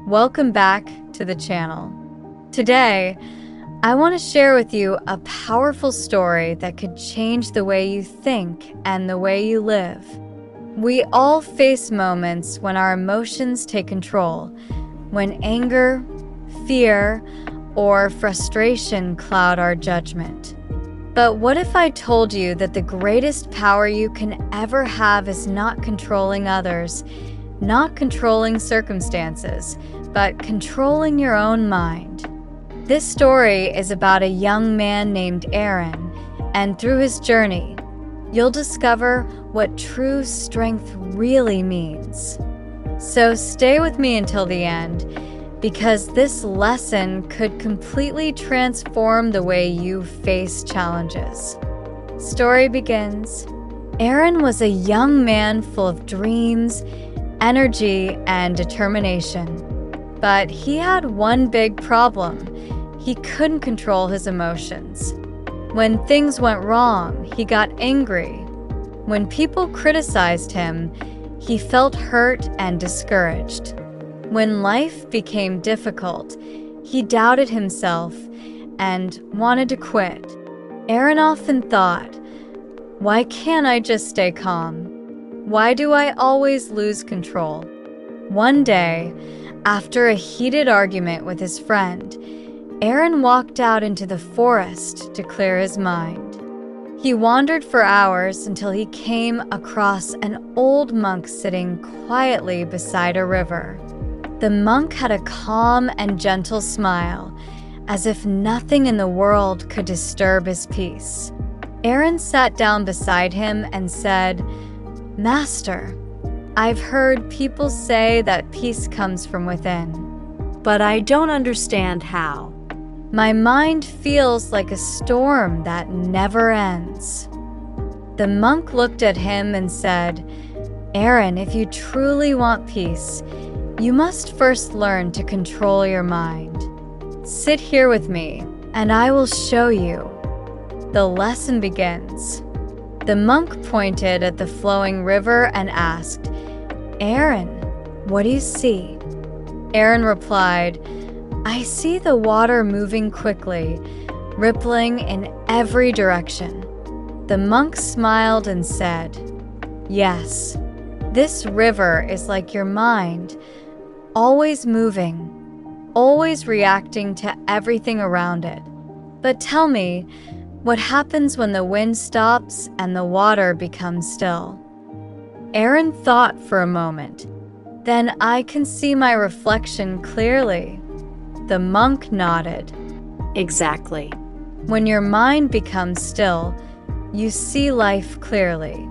Welcome back to the channel. Today, I want to share with you a powerful story that could change the way you think and the way you live. We all face moments when our emotions take control, when anger, fear, or frustration cloud our judgment. But what if I told you that the greatest power you can ever have is not controlling others, not controlling circumstances, but controlling your own mind? This story is about a young man named Aaron, and through his journey, you'll discover what true strength really means. So stay with me until the end, because this lesson could completely transform the way you face challenges. Story begins. Aaron was a young man full of dreams, energy, and determination. But he had one big problem. He couldn't control his emotions. When things went wrong, he got angry. When people criticized him, he felt hurt and discouraged. When life became difficult, he doubted himself and wanted to quit. Aaron often thought, "Why can't I just stay calm? Why do I always lose control?" One day, after a heated argument with his friend, Aaron walked out into the forest to clear his mind. He wandered for hours until he came across an old monk sitting quietly beside a river. The monk had a calm and gentle smile, as if nothing in the world could disturb his peace. Aaron sat down beside him and said, "Master, I've heard people say that peace comes from within, but I don't understand how. My mind feels like a storm that never ends." The monk looked at him and said, "Aaron, if you truly want peace, you must first learn to control your mind. Sit here with me, and I will show you." The lesson begins. The monk pointed at the flowing river and asked, "Aaron, what do you see?" Aaron replied, "I see the water moving quickly, rippling in every direction." The monk smiled and said, "Yes, this river is like your mind, always moving, always reacting to everything around it. But tell me, what happens when the wind stops and the water becomes still?" Aaron thought for a moment. "Then I can see my reflection clearly." The monk nodded. "Exactly. When your mind becomes still, you see life clearly.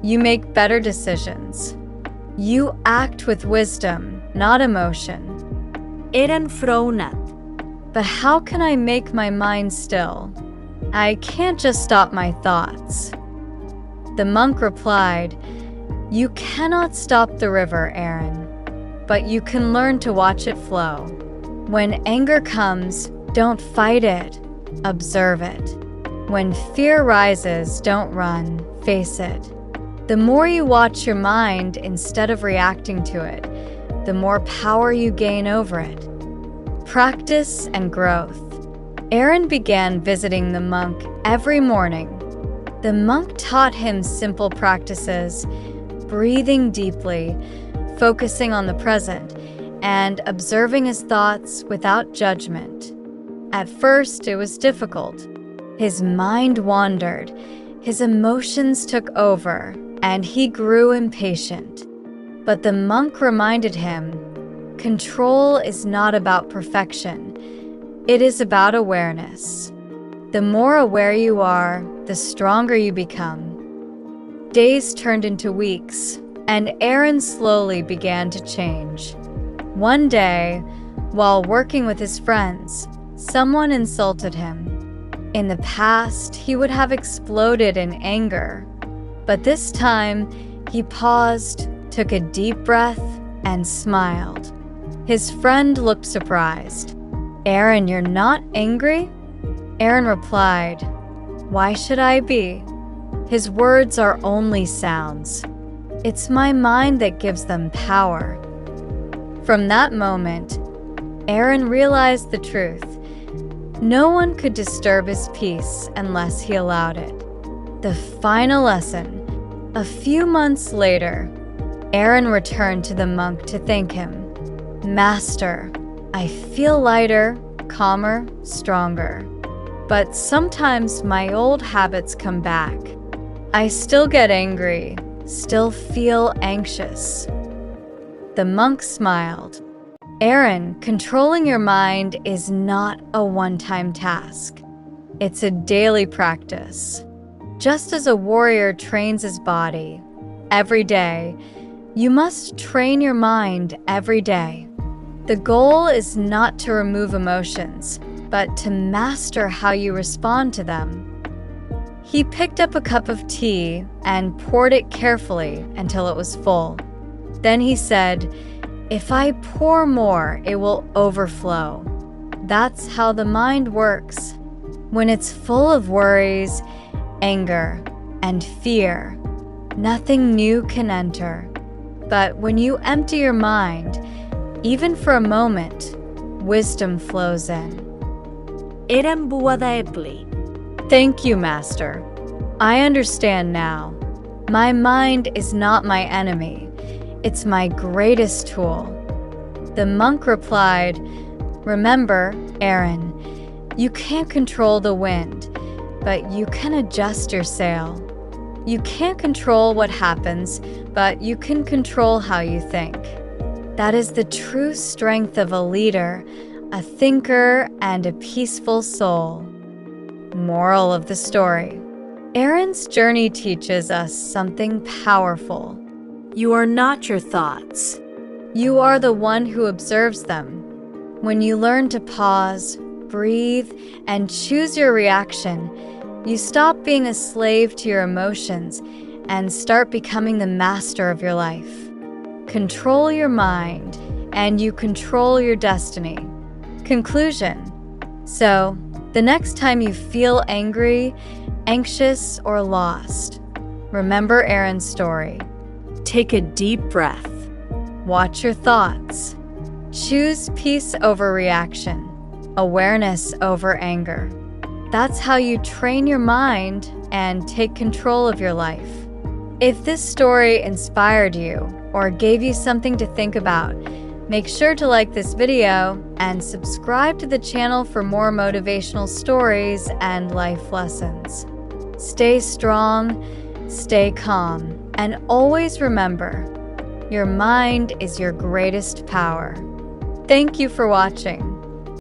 You make better decisions. You act with wisdom, not emotion." Aaron frowned. "But how can I make my mind still? I can't just stop my thoughts." The monk replied, "You cannot stop the river, Aaron, but you can learn to watch it flow. When anger comes, don't fight it, observe it. When fear rises, don't run, face it. The more you watch your mind instead of reacting to it, the more power you gain over it." Practice and growth. Aaron began visiting the monk every morning. The monk taught him simple practices, breathing deeply, focusing on the present, and observing his thoughts without judgment. At first, it was difficult. His mind wandered, his emotions took over, and he grew impatient. But the monk reminded him, control is not about perfection. It is about awareness. The more aware you are, the stronger you become. Days turned into weeks, and Aaron slowly began to change. One day, while working with his friends, someone insulted him. In the past, he would have exploded in anger, but this time, he paused, took a deep breath, and smiled. His friend looked surprised. "Aaron, you're not angry?" Aaron replied, "Why should I be? His words are only sounds. It's my mind that gives them power." From that moment, Aaron realized the truth. No one could disturb his peace unless he allowed it. The final lesson. A few months later, Aaron returned to the monk to thank him. "Master, I feel lighter, calmer, stronger. But sometimes my old habits come back. I still get angry, still feel anxious." The monk smiled. "Aaron, controlling your mind is not a one-time task. It's a daily practice. Just as a warrior trains his body every day, you must train your mind every day. The goal is not to remove emotions, but to master how you respond to them." He picked up a cup of tea and poured it carefully until it was full. Then he said, "If I pour more, it will overflow. That's how the mind works. When it's full of worries, anger, and fear, nothing new can enter. But when you empty your mind, even for a moment, wisdom flows in." Eren buada epli. Thank you, Master. I understand now. My mind is not my enemy. It's my greatest tool. The monk replied, "Remember, Aaron, you can't control the wind, but you can adjust your sail. You can't control what happens, but you can control how you think. That is the true strength of a leader, a thinker, and a peaceful soul." Moral of the story. Aaron's journey teaches us something powerful. You are not your thoughts. You are the one who observes them. When you learn to pause, breathe, and choose your reaction, you stop being a slave to your emotions and start becoming the master of your life. Control your mind, and you control your destiny. Conclusion. So, the next time you feel angry, anxious, or lost, remember Aaron's story. Take a deep breath. Watch your thoughts. Choose peace over reaction, awareness over anger. That's how you train your mind and take control of your life. If this story inspired you or gave you something to think about, make sure to like this video and subscribe to the channel for more motivational stories and life lessons. Stay strong, stay calm, and always remember, your mind is your greatest power. Thank you for watching.